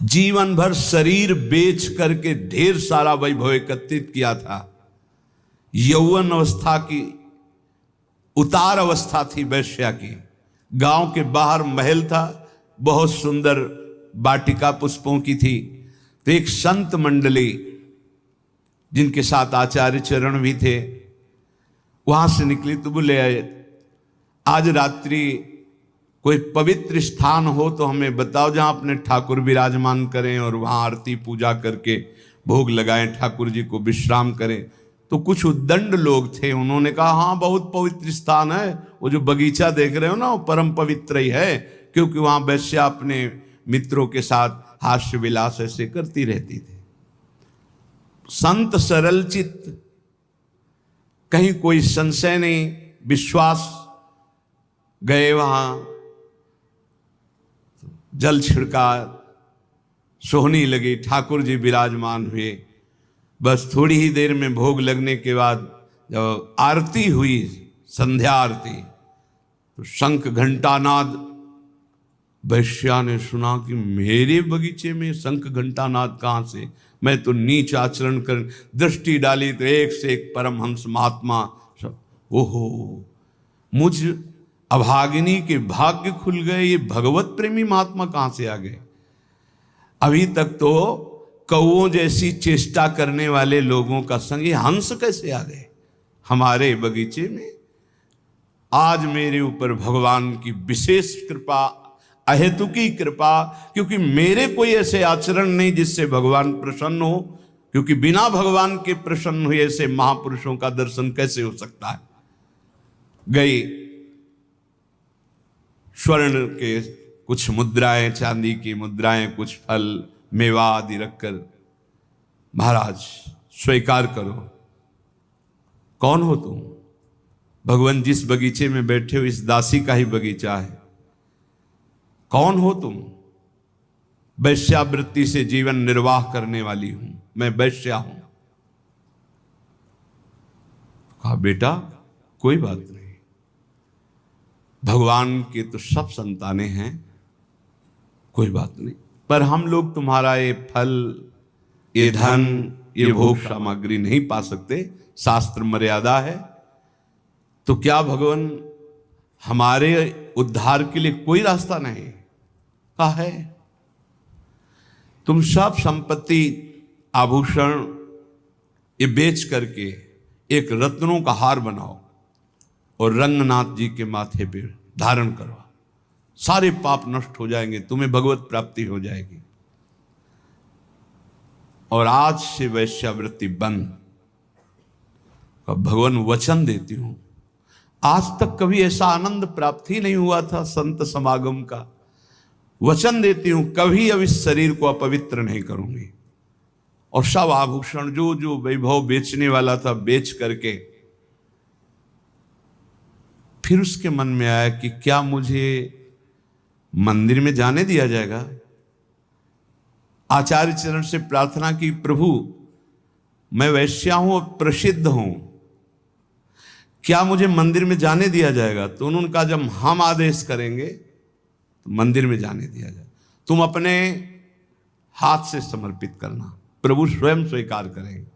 जीवन भर शरीर बेच करके ढेर सारा वैभव एकत्रित किया था। यौवन अवस्था की उतार अवस्था थी वैश्या की। गांव के बाहर महल था, बहुत सुंदर वाटिका पुष्पों की थी। तो एक संत मंडली जिनके साथ आचार्य चरण भी थे, वहां से निकली तो बोले आज रात्रि कोई पवित्र स्थान हो तो हमें बताओ जहां अपने ठाकुर विराजमान करें और वहां आरती पूजा करके भोग लगाएं, ठाकुर जी को विश्राम करें। तो कुछ उद्दंड लोग थे, उन्होंने कहा हाँ बहुत पवित्र स्थान है, वो जो बगीचा देख रहे हो ना वो परम पवित्र ही है, क्योंकि वहां वैश्या अपने मित्रों के साथ हास्य विलास ऐसे करती रहती थी। संत सरल चित्त, कहीं कोई संशय नहीं, विश्वास, गए वहां, जल छिड़का, सोहनी लगी, ठाकुर जी विराजमान हुए। बस थोड़ी ही देर में भोग लगने के बाद जब आरती हुई, संध्या आरती, तो शंख घंटानाद, वैश्या ने सुना कि मेरे बगीचे में शंख घंटानाद कहां से, मैं तो नीच आचरण कर दृष्टि डाली तो एक से एक परमहंस महात्मा सब। ओहो, मुझ अभागिनी के भाग्य खुल गए, ये भगवत प्रेमी महात्मा कहां से आ गए। अभी तक तो कौओं जैसी चेष्टा करने वाले लोगों का संग ये हंस कैसे आ गए हमारे बगीचे में। आज मेरे ऊपर भगवान की विशेष कृपा, अहेतुकी कृपा, क्योंकि मेरे कोई ऐसे आचरण नहीं जिससे भगवान प्रसन्न हो, क्योंकि बिना भगवान के प्रसन्न हुए ऐसे महापुरुषों का दर्शन कैसे हो सकता है। गई स्वर्ण के कुछ मुद्राएं, चांदी की मुद्राएं, कुछ फल मेवा आदि रखकर, महाराज स्वीकार करो। कौन हो तुम? भगवान जिस बगीचे में बैठे हो इस दासी का ही बगीचा है। कौन हो तुम? वैश्यावृत्ति से जीवन निर्वाह करने वाली हूं, मैं वैश्या हूं। कहा बेटा कोई बात नहीं, भगवान के तो सब संतानें हैं, कोई बात नहीं, पर हम लोग तुम्हारा ये फल, ये धन, ये भोग सामग्री नहीं पा सकते, शास्त्र मर्यादा है। तो क्या भगवान हमारे उद्धार के लिए कोई रास्ता नहीं? कहा है, तुम सब संपत्ति, आभूषण ये बेच करके एक रत्नों का हार बनाओ और रंगनाथ जी के माथे पे धारण करो, सारे पाप नष्ट हो जाएंगे, तुम्हें भगवत प्राप्ति हो जाएगी। और आज से वैश्यावृत्ति बंद। भगवान वचन देती हूं, आज तक कभी ऐसा आनंद प्राप्त ही नहीं हुआ था संत समागम का। वचन देती हूं कभी अब इस शरीर को अपवित्र नहीं करूंगी। और सब आभूषण जो जो वैभव बेचने वाला था बेच करके, फिर उसके मन में आया कि क्या मुझे मंदिर में जाने दिया जाएगा। आचार्य चरण से प्रार्थना की, प्रभु मैं वैश्या हूं और प्रसिद्ध हूं, क्या मुझे मंदिर में जाने दिया जाएगा? तो उन्होंने कहा जब हम आदेश करेंगे तो मंदिर में जाने दिया जाए, तुम अपने हाथ से समर्पित करना, प्रभु स्वयं स्वीकार करेंगे।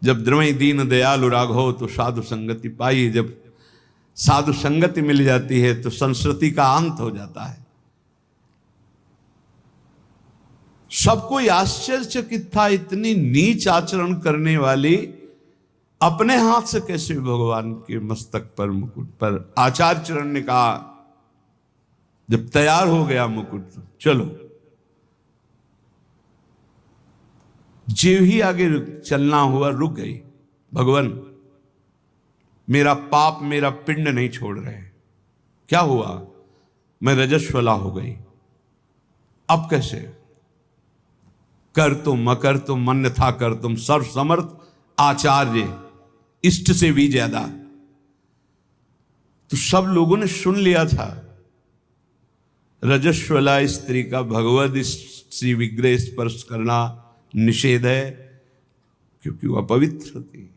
जब द्रवई दीन दयालु राघव तो साधु संगति पाई, जब साधु संगति मिल जाती है तो संस्कृति का अंत हो जाता है। सबको आश्चर्यचकित था, इतनी नीच आचरण करने वाली अपने हाथ से कैसे भगवान के मस्तक पर, मुकुट पर। आचार्य चरण ने कहा जब तैयार हो गया मुकुट, चलो। जो ही आगे चलना हुआ रुक गई, भगवान मेरा पाप, मेरा पिंड नहीं छोड़ रहे। क्या हुआ? मैं रजस्वला हो गई, अब कैसे? कर तुम मकर तुम मन था कर तुम, सर्व समर्थ आचार्य इष्ट से भी ज्यादा। तो सब लोगों ने सुन लिया था, रजस्वला स्त्री का भगवद श्री विग्रह स्पर्श करना निषेध है, क्योंकि वह पवित्र थी।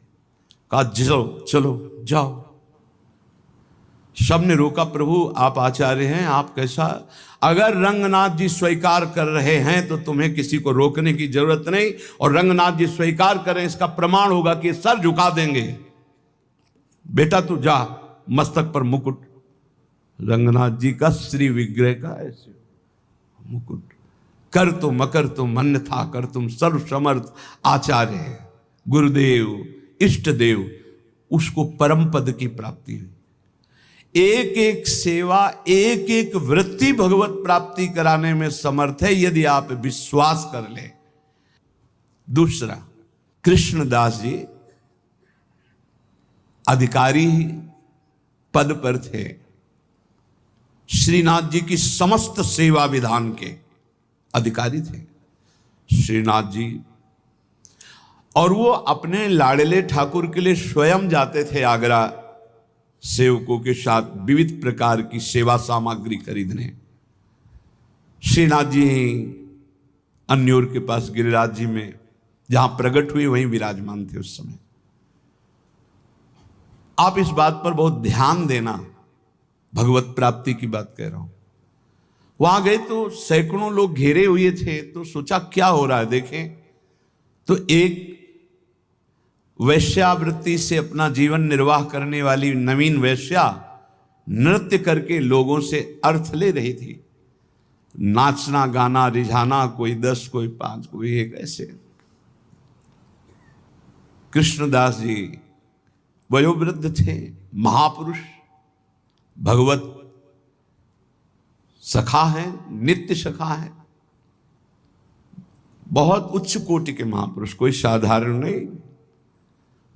कहा चलो चलो जाओ। सबने रोका, प्रभु आप आचार्य हैं, आप कैसा? अगर रंगनाथ जी स्वीकार कर रहे हैं तो तुम्हें किसी को रोकने की जरूरत नहीं, और रंगनाथ जी स्वीकार करें इसका प्रमाण होगा कि सर झुका देंगे। बेटा तू जा, मस्तक पर मुकुट, रंगनाथ जी का श्री विग्रह का ऐसे मुकुट, कर तुम मकर तुम अन्यथा कर तुम सर्व समर्थ आचार्य गुरुदेव इष्ट देव, उसको परम पद की प्राप्ति हुई। एक एक सेवा, एक एक वृत्ति भगवत प्राप्ति कराने में समर्थ है यदि आप विश्वास कर ले। दूसरा, कृष्णदास जी अधिकारी पद पर थे, श्रीनाथ जी की समस्त सेवा विधान के अधिकारी थे श्रीनाथ जी, और वो अपने लाडले ठाकुर के लिए स्वयं जाते थे आगरा सेवकों के साथ विविध प्रकार की सेवा सामग्री खरीदने। श्रीनाथ जी अन्योर के पास गिरिराज जी में जहां प्रकट हुए वहीं विराजमान थे उस समय। आप इस बात पर बहुत ध्यान देना, भगवत प्राप्ति की बात कह रहा हूं। वहां गए तो सैकड़ों लोग घेरे हुए थे, तो सोचा क्या हो रहा है देखें, तो एक वैश्यावृत्ति से अपना जीवन निर्वाह करने वाली नवीन वैश्या नृत्य करके लोगों से अर्थ ले रही थी। नाचना गाना रिझाना, कोई 10 कोई 5 कोई 1 ऐसे। कृष्णदास जी वयोवृद्ध थे, महापुरुष, भगवत सखा है, नित्य सखा है, बहुत उच्च कोटि के महापुरुष, कोई साधारण नहीं।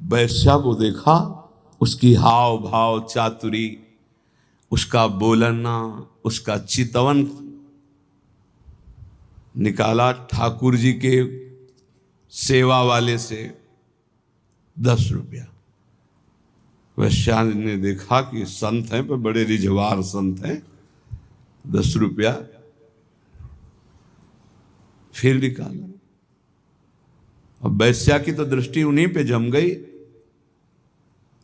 वैश्या को देखा, उसकी हाव भाव चातुरी, उसका बोलना, उसका चितवन निकाला ठाकुर जी के सेवा वाले से 10 रुपया। वैश्या ने देखा कि संत हैं पर बड़े रिझवार संत हैं, 10 रुपया फिर निकाला। अब वैश्या की तो दृष्टि उन्हीं पे जम गई।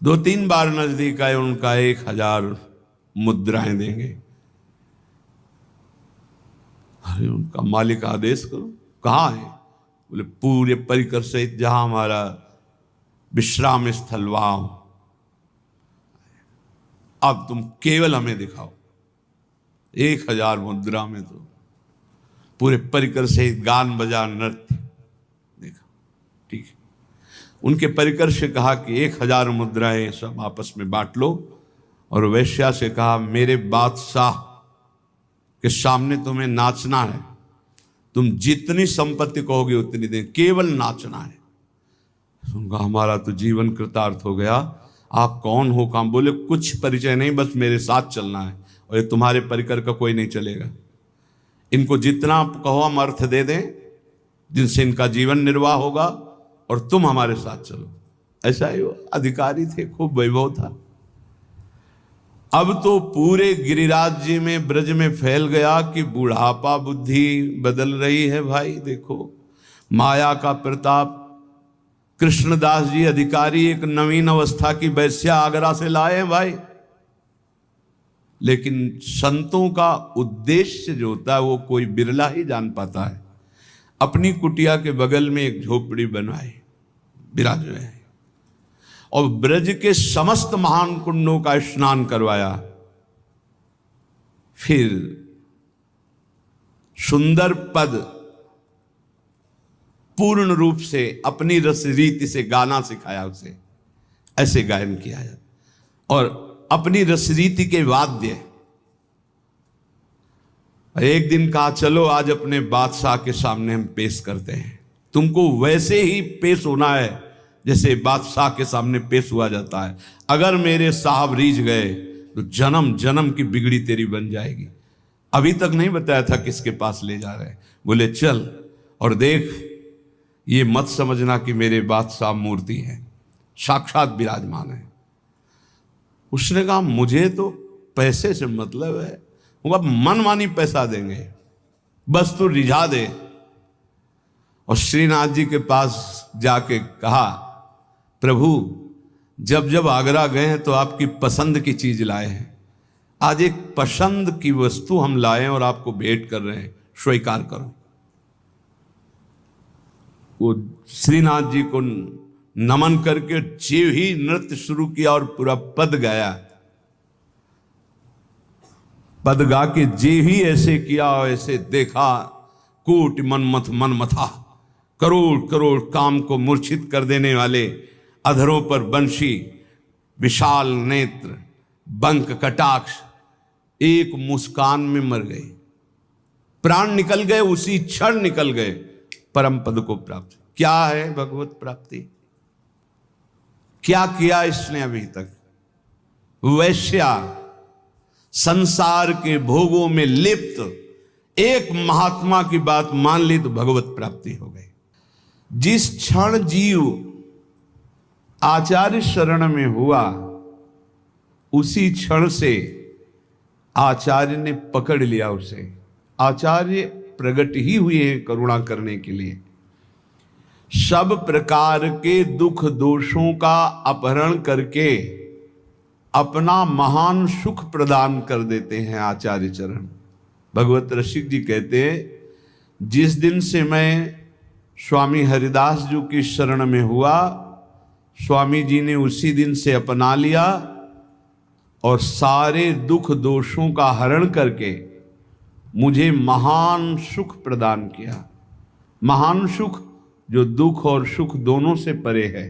2-3 बार नजदीक आए, उनका 1000 मुद्राएं देंगे। अरे उनका मालिक आदेश करो, कहाँ है? बोले पूरे परिकर सहित जहां हमारा विश्राम स्थल वहां, अब तुम केवल हमें दिखाओ। 1000 मुद्रा में तो पूरे परिकर सहित गान बजा नृत्य देखा। ठीक है, उनके परिकर से कहा कि 1000 मुद्राएं सब आपस में बांट लो, और वैश्या से कहा मेरे बादशाह के सामने तुम्हें नाचना है, तुम जितनी संपत्ति कहोगे उतनी दें, केवल नाचना है। उनका हमारा तो जीवन कृतार्थ हो गया। आप कौन हो, काम? बोले कुछ परिचय नहीं, बस मेरे साथ चलना है, और ये तुम्हारे परिकर का कोई नहीं चलेगा। इनको जितना कहो हम अर्थ दे दें, जिनसे इनका जीवन निर्वाह होगा, और तुम हमारे साथ चलो। ऐसा ही वो अधिकारी थे, खूब वैभव था। अब तो पूरे गिरिराज जी में, ब्रज में फैल गया कि बुढ़ापा बुद्धि बदल रही है। भाई देखो माया का प्रताप। कृष्णदास जी अधिकारी एक नवीन अवस्था की वैश्या आगरा से लाए हैं भाई, लेकिन संतों का उद्देश्य जो होता है वो कोई बिरला ही जान पाता है। अपनी कुटिया के बगल में एक झोपड़ी बनवाई, विराज रहे, और ब्रज के समस्त महान कुंडों का स्नान करवाया। फिर सुंदर पद पूर्ण रूप से अपनी रस रीति से गाना सिखाया उसे, ऐसे गायन किया है, और अपनी रस रीति के वाद्य। एक दिन कहा चलो आज अपने बादशाह के सामने हम पेश करते हैं। तुमको वैसे ही पेश होना है जैसे बादशाह के सामने पेश हुआ जाता है। अगर मेरे साहब रीझ गए तो जन्म जन्म की बिगड़ी तेरी बन जाएगी। अभी तक नहीं बताया था किसके पास ले जा रहे हैं। बोले चल और देख, ये मत समझना कि मेरे बादशाह मूर्ति है, साक्षात विराजमान है। उसने कहा मुझे तो पैसे से मतलब है, वो मनमानी पैसा देंगे, बस तू रिझा दे। और श्रीनाथ जी के पास जाके कहा प्रभु जब जब आगरा गए हैं तो आपकी पसंद की चीज लाए हैं, आज एक पसंद की वस्तु हम लाए और आपको भेंट कर रहे हैं, स्वीकार करो। वो श्रीनाथ जी को नमन करके जीव ही नृत्य शुरू किया और पूरा पद गाया। पद गा के जीव ही ऐसे किया, ऐसे देखा, कूट मनमथ मन मथा, करोड़ करोड़ काम को मूर्छित कर देने वाले अधरों पर बंशी, विशाल नेत्र, बंक कटाक्ष, एक मुस्कान में मर गए, प्राण निकल गए, उसी क्षण निकल गए, परम पद को प्राप्त। क्या है भगवत प्राप्ति? क्या किया इसने अभी तक? वैश्या, संसार के भोगों में लिप्त एक महात्मा की बात मान ली तो भगवत प्राप्ति हो गई। जिस क्षण जीव आचार्य शरण में हुआ, उसी क्षण से आचार्य ने पकड़ लिया उसे। आचार्य प्रकट ही हुए हैं करुणा करने के लिए। सब प्रकार के दुख दोषों का अपहरण करके अपना महान सुख प्रदान कर देते हैं आचार्य चरण। भगवत रसिक जी कहते हैं, जिस दिन से मैं स्वामी हरिदास जी की शरण में हुआ, स्वामी जी ने उसी दिन से अपना लिया और सारे दुख दोषों का हरण करके मुझे महान सुख प्रदान किया। महान सुख जो दुख और सुख दोनों से परे है,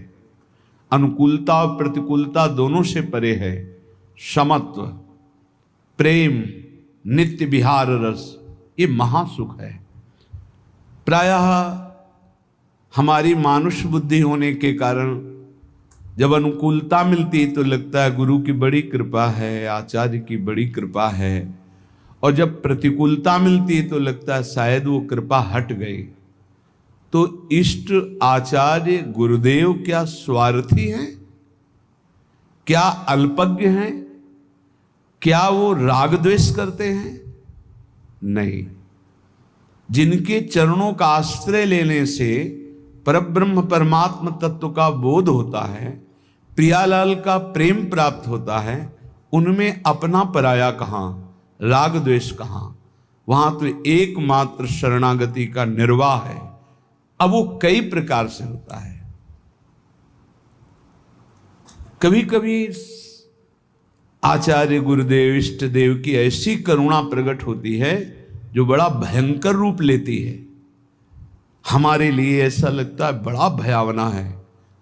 अनुकूलता और प्रतिकूलता दोनों से परे है, समत्व, प्रेम, नित्य विहार रस, ये महासुख है। प्रायः हमारी मानुष बुद्धि होने के कारण जब अनुकूलता मिलती है तो लगता है गुरु की बड़ी कृपा है, आचार्य की बड़ी कृपा है, और जब प्रतिकूलता मिलती है तो लगता है शायद वो कृपा हट गई। तो इष्ट आचार्य गुरुदेव क्या स्वार्थी हैं? क्या अल्पज्ञ हैं? क्या वो राग द्वेष करते हैं? नहीं। जिनके चरणों का आश्रय लेने से परब्रह्म परमात्म तत्व का बोध होता है, प्रियालाल का प्रेम प्राप्त होता है, उनमें अपना पराया कहाँ, राग द्वेष कहाँ? वहां तो एकमात्र शरणागति का निर्वाह है। अब वो कई प्रकार से होता है। कभी कभी आचार्य गुरुदेव इष्ट देव की ऐसी करुणा प्रकट होती है जो बड़ा भयंकर रूप लेती है। हमारे लिए ऐसा लगता है बड़ा भयावना है,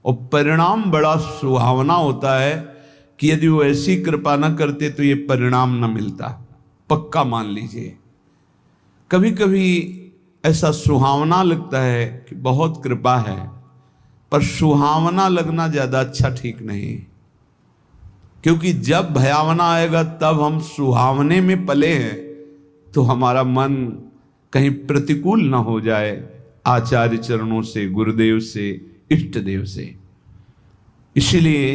और परिणाम बड़ा सुहावना होता है कि यदि वो ऐसी कृपा न करते तो ये परिणाम न मिलता। पक्का मान लीजिए, कभी कभी ऐसा सुहावना लगता है कि बहुत कृपा है, पर सुहावना लगना ज्यादा अच्छा ठीक नहीं, क्योंकि जब भयावना आएगा तब हम सुहावने में पले हैं तो हमारा मन कहीं प्रतिकूल ना हो जाए आचार्य चरणों से, गुरुदेव से, इष्ट देव से। इसलिए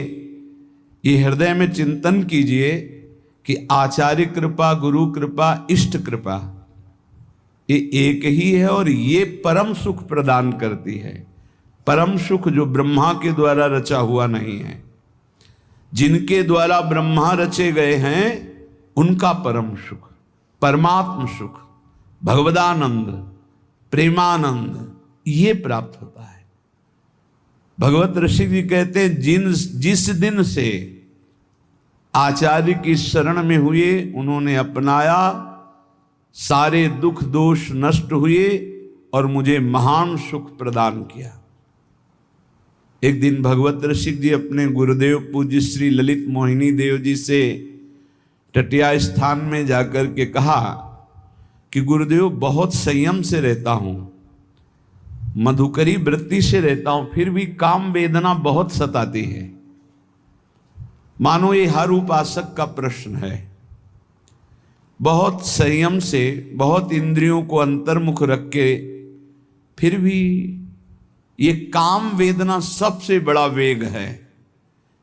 ये हृदय में चिंतन कीजिए कि आचार्य कृपा, गुरु कृपा, इष्ट कृपा, ये एक ही है और ये परम सुख प्रदान करती है। परम सुख जो ब्रह्मा के द्वारा रचा हुआ नहीं है। जिनके द्वारा ब्रह्मा रचे गए हैं उनका परम सुख, परमात्म सुख, भगवदानंद, प्रेमानंद, ये प्राप्त होता है। भगवत ऋषि जी कहते हैं, जिस दिन से आचार्य की शरण में हुए, उन्होंने अपनाया, सारे दुख दोष नष्ट हुए और मुझे महान सुख प्रदान किया। एक दिन भगवत ऋषिक जी अपने गुरुदेव पूज्य श्री ललित मोहिनी देव जी से टटिया स्थान में जाकर के कहा कि गुरुदेव, बहुत संयम से रहता हूं, मधुकरी वृत्ति से रहता हूं, फिर भी काम वेदना बहुत सताती है। मानो ये हर उपासक का प्रश्न है। बहुत संयम से, बहुत इंद्रियों को अंतर्मुख रख के, फिर भी ये काम वेदना सबसे बड़ा वेग है।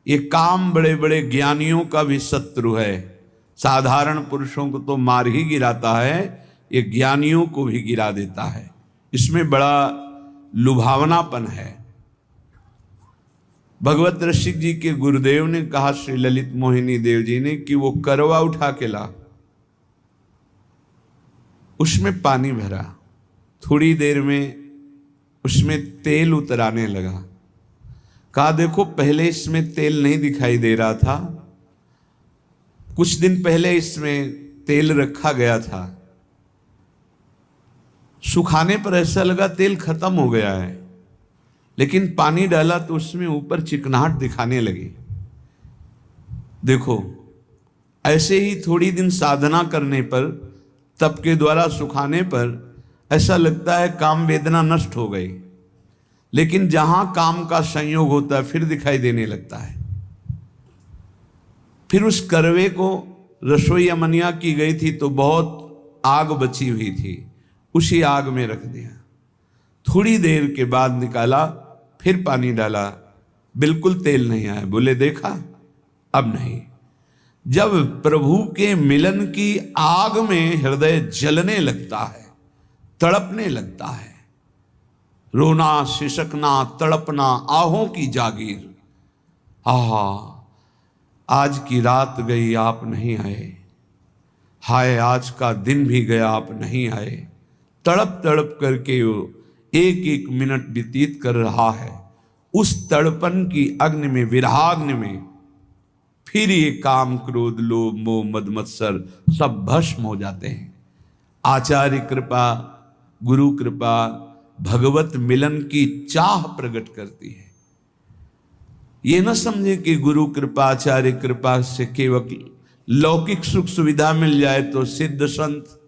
ये काम बड़े बड़े ज्ञानियों का भी शत्रु है। साधारण पुरुषों को तो मार ही गिराता है, ये ज्ञानियों को भी गिरा देता है। इसमें बड़ा लुभावनापन है। भगवत रसिक जी के गुरुदेव ने कहा श्री ललित मोहिनी देव जी ने कि वो करवा उठा के ला, उसमें पानी भरा, थोड़ी देर में उसमें तेल उतराने लगा। कहा देखो पहले इसमें तेल नहीं दिखाई दे रहा था, कुछ दिन पहले इसमें तेल रखा गया था, सुखाने पर ऐसा लगा तेल खत्म हो गया है, लेकिन पानी डाला तो उसमें ऊपर चिकनाहट दिखाने लगी। देखो ऐसे ही थोड़ी दिन साधना करने पर, तप के द्वारा सुखाने पर ऐसा लगता है काम वेदना नष्ट हो गई, लेकिन जहां काम का संयोग होता है फिर दिखाई देने लगता है। फिर उस करवे को रसोई अमनिया की गई थी तो बहुत आग बची हुई थी, उसी आग में रख दिया। थोड़ी देर के बाद निकाला, फिर पानी डाला, बिल्कुल तेल नहीं आया। बोले देखा अब नहीं। जब प्रभु के मिलन की आग में हृदय जलने लगता है, तड़पने लगता है, रोना सिसकना तड़पना आहों की जागीर, आहा आज की रात गई आप नहीं आए, हाय आज का दिन भी गया आप नहीं आए। तड़प तड़प करके वो एक एक मिनट व्यतीत कर रहा है। उस तड़पन की अग्नि में, विरहाग्नि में फिर ये काम क्रोध लोभ मोह मद मत्सर सब भस्म हो जाते हैं। आचार्य कृपा, गुरु कृपा भगवत मिलन की चाह प्रकट करती है। ये न समझे कि गुरु कृपा आचार्य कृपा से केवल लौकिक सुख सुविधा मिल जाए तो सिद्ध संत,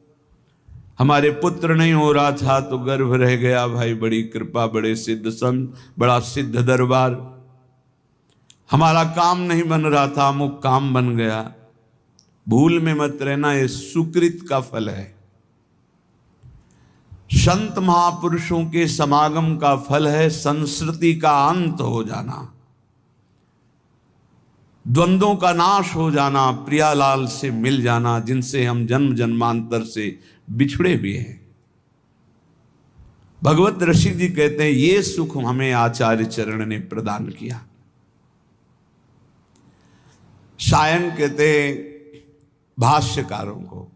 हमारे पुत्र नहीं हो रहा था तो गर्भ रह गया, भाई बड़ी कृपा, बड़े सिद्ध संत, बड़ा सिद्ध दरबार, हमारा काम नहीं बन रहा था अमुक काम बन गया। भूल में मत रहना, ये सुकृत का फल है। संत महापुरुषों के समागम का फल है संस्कृति का अंत हो जाना, द्वंद्वों का नाश हो जाना, प्रियालाल से मिल जाना जिनसे हम जन्म जन्मांतर से बिछड़े हुए हैं। भगवत ऋषि जी कहते हैं ये सुख हमें आचार्य चरण ने प्रदान किया। सायन कहते हैं भाष्यकारों को,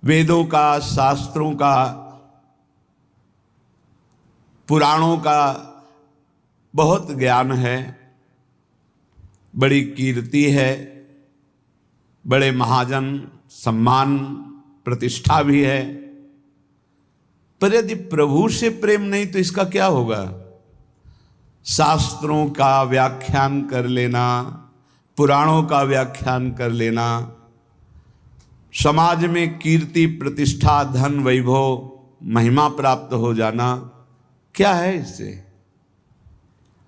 वेदों का, शास्त्रों का, पुराणों का बहुत ज्ञान है, बड़ी कीर्ति है, बड़े महाजन सम्मान प्रतिष्ठा भी है, पर यदि प्रभु से प्रेम नहीं तो इसका क्या होगा? शास्त्रों का व्याख्यान कर लेना, पुराणों का व्याख्यान कर लेना, समाज में कीर्ति प्रतिष्ठा धन वैभव महिमा प्राप्त हो जाना, क्या है इससे?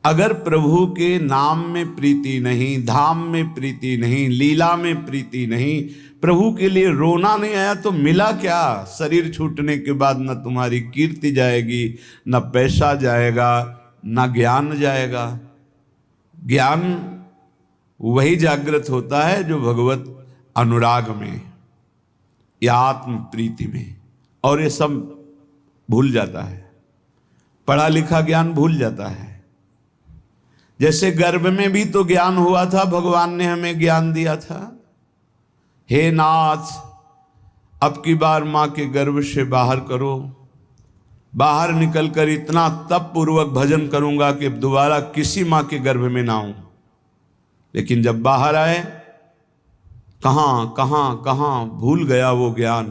अगर प्रभु के नाम में प्रीति नहीं, धाम में प्रीति नहीं, लीला में प्रीति नहीं, प्रभु के लिए रोना नहीं आया तो मिला क्या? शरीर छूटने के बाद न तुम्हारी कीर्ति जाएगी, न पैसा जाएगा, न ज्ञान जाएगा। ज्ञान वही जागृत होता है जो भगवत अनुराग में या आत्म प्रीति में, और ये सब भूल जाता है, पढ़ा लिखा ज्ञान भूल जाता है। जैसे गर्भ में भी तो ज्ञान हुआ था, भगवान ने हमें ज्ञान दिया था, हे नाथ अब की बार माँ के गर्भ से बाहर करो, बाहर निकलकर इतना तप पूर्वक भजन करूंगा कि दोबारा किसी माँ के गर्भ में ना आऊं। लेकिन जब बाहर आए, कहाँ कहाँ कहाँ भूल गया वो ज्ञान,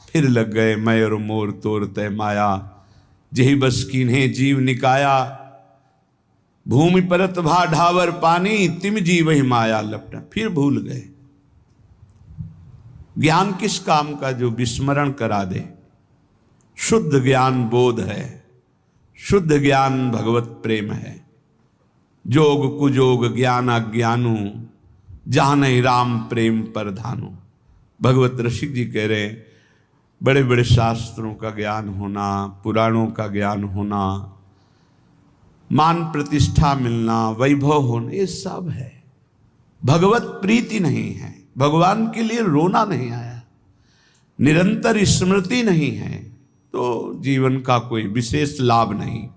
फिर लग गए मैं और मोर तोर तय माया, जही बस कीन्हे जीव निकाया, भूमि परत भा ढावर पानी, तिम जीव ही माया लपटा। फिर भूल गए। ज्ञान किस काम का? जो विस्मरण करा दे। शुद्ध ज्ञान बोध है, शुद्ध ज्ञान भगवत प्रेम है। जोग कुजोग ज्ञान अज्ञानु, जहां नहीं राम प्रेम परधानु। भगवत ऋषि जी कह रहे हैं बड़े बड़े शास्त्रों का ज्ञान होना, पुराणों का ज्ञान होना, मान प्रतिष्ठा मिलना, वैभव होना, ये सब है, भगवत प्रीति नहीं है, भगवान के लिए रोना नहीं आया, निरंतर स्मृति नहीं है, तो जीवन का कोई विशेष लाभ नहीं।